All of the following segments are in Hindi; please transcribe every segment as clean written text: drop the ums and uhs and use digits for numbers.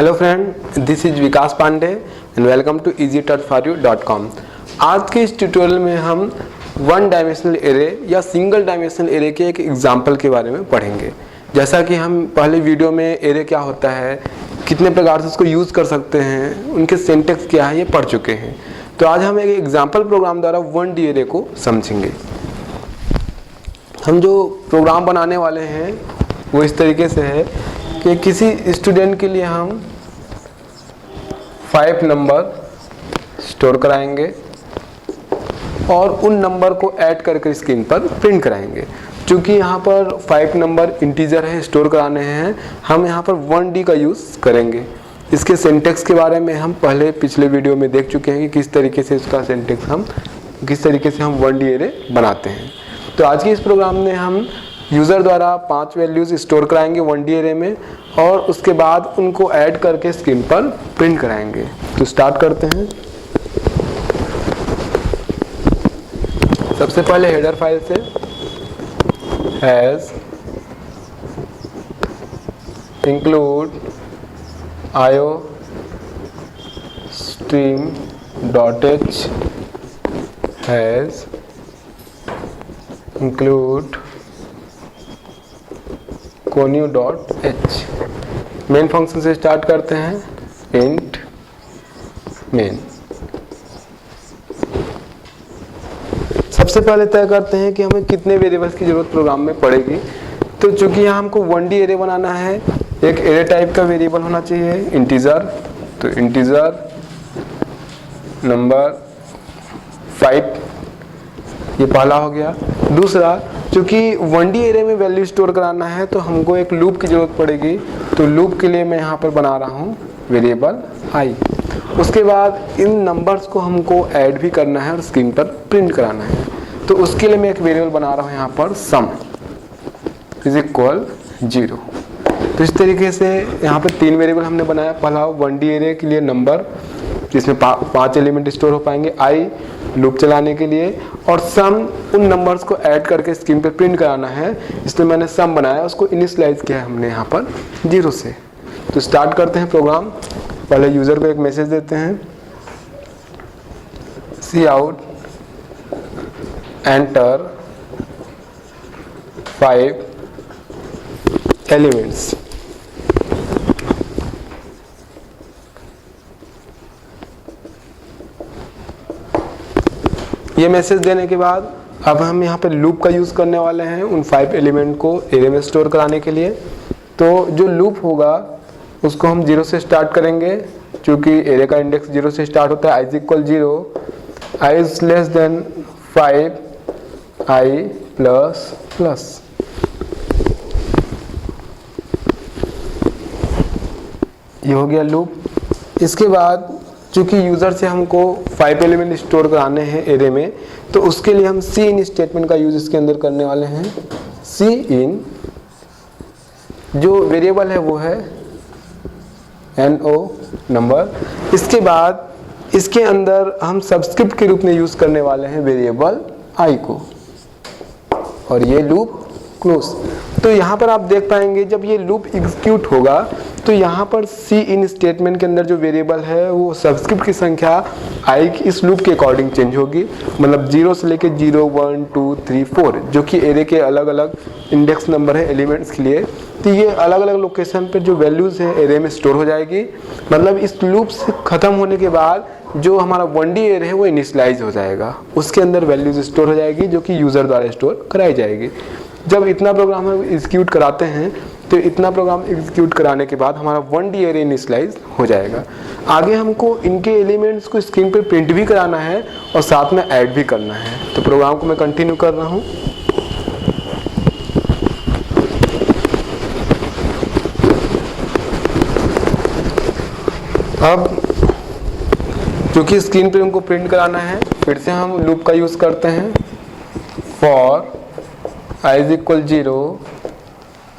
Hello friend, this is Vikas Pandey and welcome to easyturtforyou.com। आज के इस ट्यूटोरियल में हम वन डायमेंशनल एरे या सिंगल डायमेंशनल एरे के एक एग्जांपल के बारे में पढ़ेंगे। जैसा कि हम पहले वीडियो में एरे क्या होता है, कितने प्रकार से उसको यूज़ कर सकते हैं, उनके सिंटैक्स क्या है, ये पढ़ चुके हैं। तो आज हम एक एग्जाम्पल प्रोग्राम द्वारा 1D एरे को समझेंगे। हम जो प्रोग्राम बनाने वाले हैं वो इस तरीके से है कि किसी स्टूडेंट के लिए हम 5 नंबर स्टोर कराएंगे और उन नंबर को ऐड करके स्क्रीन पर प्रिंट कराएंगे। क्योंकि यहाँ पर 5 नंबर इंटीजर है, स्टोर कराने हैं, हम यहाँ पर 1D का यूज़ करेंगे। इसके सिंटैक्स के बारे में हम पिछले वीडियो में देख चुके हैं कि किस तरीके से इसका सिंटैक्स किस तरीके से हम 1D एरे बनाते हैं। तो आज के इस प्रोग्राम में हम यूज़र द्वारा 5 वैल्यूज़ स्टोर कराएंगे 1D एरे में और उसके बाद उनको ऐड करके स्क्रीन पर प्रिंट कराएंगे। तो स्टार्ट करते हैं। सबसे पहले हेडर फाइल से has include iostream.h has include connew.h। Main function से स्टार्ट करते हैं, इंट मेन। सबसे पहले तय करते हैं कि हमें कितने वेरिएबल्स की जरूरत प्रोग्राम में पड़ेगी। तो चूंकि यहाँ हमको 1D एरे बनाना है, एक एरे टाइप का वेरिएबल होना चाहिए इंटीजर। तो इंटीजर नंबर 5 ये पहला हो गया। दूसरा, क्योंकि 1D एरे में वैल्यू स्टोर कराना है तो हमको एक लूप की जरूरत पड़ेगी। तो लूप के लिए मैं यहाँ पर बना रहा हूँ वेरिएबल i। उसके बाद इन नंबर्स को हमको ऐड भी करना है और स्क्रीन पर प्रिंट कराना है। तो उसके लिए मैं एक वेरिएबल बना रहा हूँ यहाँ पर sum इज इक्वल 0। तो इस तरीके से यहाँ पर 3 वेरिएबल हमने बनाया। पहला 1D एरे के लिए नंबर जिसमें 5 एलिमेंट स्टोर हो पाएंगे, i लूप चलाने के लिए, और सम उन नंबर्स को ऐड करके स्क्रीन पे प्रिंट कराना है। इसलिए मैंने सम बनाया, उसको इनिशियलाइज किया है हमने यहाँ पर 0 से। तो स्टार्ट करते हैं प्रोग्राम। पहले यूज़र को एक मैसेज देते हैं, सी आउट एंटर 5 एलिमेंट्स। ये मैसेज देने के बाद अब हम यहाँ पे लूप का यूज़ करने वाले हैं उन 5 एलिमेंट को एरे में स्टोर कराने के लिए। तो जो लूप होगा उसको हम 0 से स्टार्ट करेंगे, क्योंकि एरे का इंडेक्स 0 से स्टार्ट होता है। i equal 0, i is less than 5, i plus plus. ये हो गया लूप। इसके बाद चूंकि यूज़र से हमको 5 एलिमेंट स्टोर कराने हैं एरे में, तो उसके लिए हम सी इन स्टेटमेंट का यूज़ इसके अंदर करने वाले हैं। सी इन जो वेरिएबल है वो है no नंबर। इसके बाद इसके अंदर हम सबस्क्रिप्ट के रूप में यूज़ करने वाले हैं वेरिएबल i को, और ये लूप क्लोज। तो यहाँ पर आप देख पाएंगे जब ये लूप एग्जीक्यूट होगा तो यहाँ पर सी इन स्टेटमेंट के अंदर जो वेरिएबल है वो सबस्क्रिप्ट की संख्या i की इस लूप के अकॉर्डिंग चेंज होगी। मतलब 0 से लेके 0, 1, 2, 3, 4 जो कि एरे के अलग अलग इंडेक्स नंबर है एलिमेंट्स के लिए। तो ये अलग अलग लोकेशन पर जो वैल्यूज़ है एरे में स्टोर हो जाएगी। मतलब इस लूप से ख़त्म होने के बाद जो हमारा 1D एरे है वो इनिशियलाइज हो जाएगा, उसके अंदर वैल्यूज स्टोर हो जाएगी जो कि यूज़र द्वारा स्टोर कराई जाएगी। जब इतना प्रोग्राम हम एग्जीक्यूट कराते हैं तो इतना प्रोग्राम एग्जीक्यूट कराने के बाद हमारा 1D एरे इनिशियलाइज हो जाएगा। आगे हमको इनके एलिमेंट्स को स्क्रीन पर प्रिंट भी कराना है और साथ में ऐड भी करना है। तो प्रोग्राम को मैं कंटिन्यू कर रहा हूँ। अब क्योंकि स्क्रीन पे उनको प्रिंट कराना है, फिर से हम लूप का यूज़ करते हैं। For i is equal 0,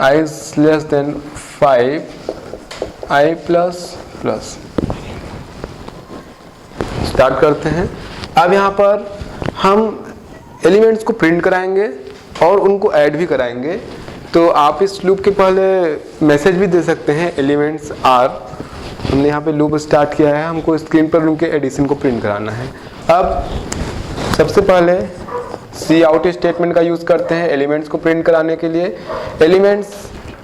i is less than 5, i plus plus. Start करते हैं। अब यहाँ पर हम एलिमेंट्स को प्रिंट कराएंगे और उनको ऐड भी कराएंगे। तो आप इस लूप के पहले मैसेज भी दे सकते हैं एलिमेंट्स आर हमने यहाँ पे लूप स्टार्ट किया है, हमको स्क्रीन पर उनके एडिशन को प्रिंट कराना है। अब सबसे पहले सी आउट स्टेटमेंट का यूज़ करते हैं एलिमेंट्स को प्रिंट कराने के लिए। एलिमेंट्स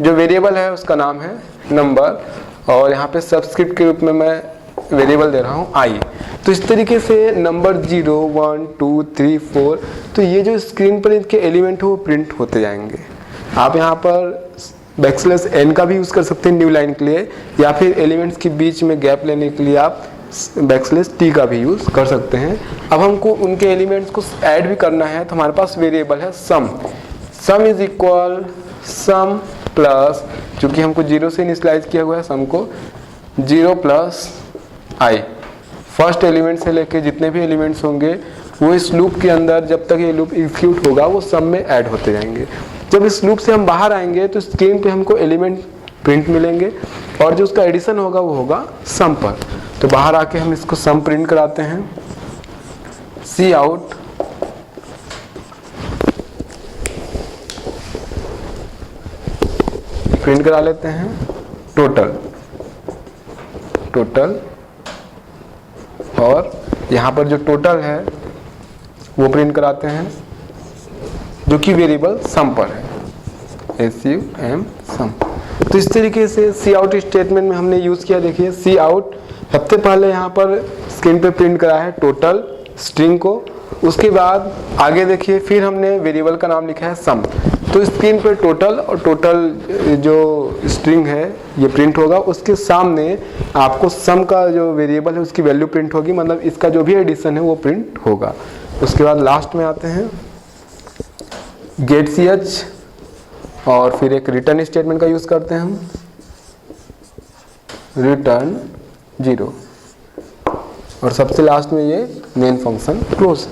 जो वेरिएबल है उसका नाम है नंबर, और यहाँ पे सबस्क्रिप्ट के रूप में मैं वेरिएबल दे रहा हूँ आई। तो इस तरीके से नंबर 0, 1, 2, 3, 4, तो ये जो स्क्रीन पर इनके एलिमेंट हो वो प्रिंट होते जाएंगे। आप यहाँ पर \n का भी यूज़ कर सकते हैं न्यू लाइन के लिए, या फिर एलिमेंट्स के बीच में गैप लेने के लिए आप \t का भी यूज़ कर सकते हैं। अब हमको उनके एलिमेंट्स को ऐड भी करना है, तो हमारे पास वेरिएबल है sum. Sum is equal sum plus, चूँकि हमको 0 से इनिशियलाइज किया हुआ है सम को, 0 प्लस आई। फर्स्ट एलिमेंट से लेके जितने भी एलिमेंट्स होंगे वो इस लूप के अंदर, जब तक ये लूप एग्जीक्यूट होगा, वो सम में ऐड होते जाएंगे। जब इस लूप से हम बाहर आएंगे तो स्क्रीन पे हमको एलिमेंट प्रिंट मिलेंगे, और जो उसका एडिशन होगा वो होगा सम पर। तो बाहर आके हम इसको सम प्रिंट कराते हैं। सी आउट प्रिंट करा लेते हैं टोटल, और यहाँ पर जो टोटल है वो प्रिंट कराते हैं, जो कि वेरिएबल सम पर है, SUM सम। तो इस तरीके से सी आउट स्टेटमेंट में हमने यूज़ किया। देखिए सी आउट सबसे पहले यहाँ पर स्क्रीन पे प्रिंट करा है टोटल स्ट्रिंग को, उसके बाद आगे देखिए फिर हमने वेरिएबल का नाम लिखा है सम। तो स्क्रीन पर टोटल और टोटल जो स्ट्रिंग है ये प्रिंट होगा, उसके सामने आपको सम का जो वेरिएबल है उसकी वैल्यू प्रिंट होगी, मतलब इसका जो भी एडिशन है वो प्रिंट होगा। उसके बाद लास्ट में आते हैं गेट ch, और फिर एक रिटर्न स्टेटमेंट का यूज़ करते हैं हम, रिटर्न 0, और सबसे लास्ट में ये मेन फंक्शन क्लोज।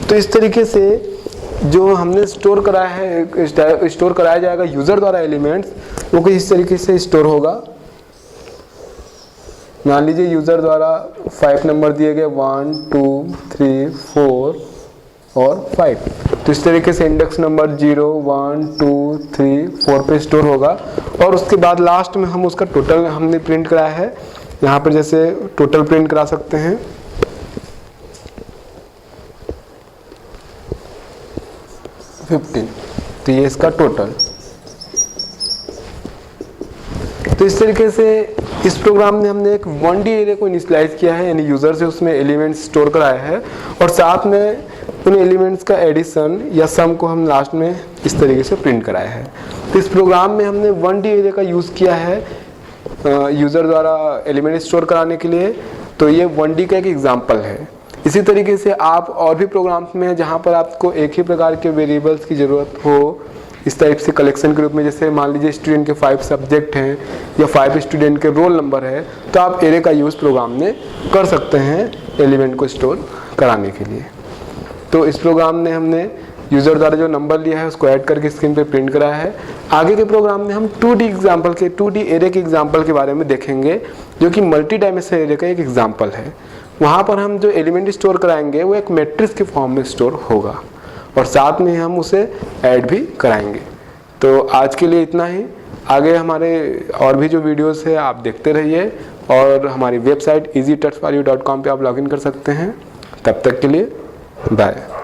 तो इस तरीके से जो हमने स्टोर कराया जाएगा यूज़र द्वारा एलिमेंट्स, वो कुछ इस तरीके से स्टोर होगा। मान लीजिए यूज़र द्वारा 5 नंबर दिए गए, 1, 2, 3, 4 और 5। तो इस तरीके से इंडेक्स नंबर 0, 1, 2, 3, 4 पे स्टोर होगा, और उसके बाद लास्ट में हम उसका टोटल हमने प्रिंट कराया है। यहाँ पर जैसे टोटल प्रिंट करा सकते हैं, 15, तो ये इसका टोटल। तो इस तरीके से इस प्रोग्राम में हमने एक 1D एरे को इनिशियलाइज किया है, यानी यूज़र से उसमें एलिमेंट्स स्टोर कराया है, और साथ में उन एलिमेंट्स का एडिशन या सम को हम लास्ट में इस तरीके से प्रिंट कराया है। तो इस प्रोग्राम में हमने 1D एरे का यूज़ किया है यूज़र द्वारा एलिमेंट स्टोर कराने के लिए। तो ये 1D का एक एग्जाम्पल है। इसी तरीके से आप और भी प्रोग्राम्स में जहाँ पर आपको एक ही प्रकार के वेरिएबल्स की ज़रूरत हो, इस टाइप से कलेक्शन के रूप में, जैसे मान लीजिए स्टूडेंट के 5 सब्जेक्ट हैं या 5 स्टूडेंट के रोल नंबर है, तो आप एरे का यूज़ प्रोग्राम में कर सकते हैं एलिमेंट को स्टोर कराने के लिए। तो इस प्रोग्राम में हमने यूज़र द्वारा जो नंबर लिया है उसको ऐड करके स्क्रीन पे प्रिंट कराया है। आगे के प्रोग्राम में हम 2D एरे के एग्जाम्पल के बारे में देखेंगे, जो कि मल्टी डायमेंशनल एरे का एक एग्जाम्पल है। वहाँ पर हम जो एलिमेंट स्टोर कराएंगे वो एक मैट्रिक्स के फॉर्म में स्टोर होगा, और साथ में हम उसे ऐड भी कराएंगे। तो आज के लिए इतना ही। आगे हमारे और भी जो वीडियोस है आप देखते रहिए, और हमारी वेबसाइट easytouchforyou.com पे आप लॉगिन कर सकते हैं। तब तक के लिए बाय।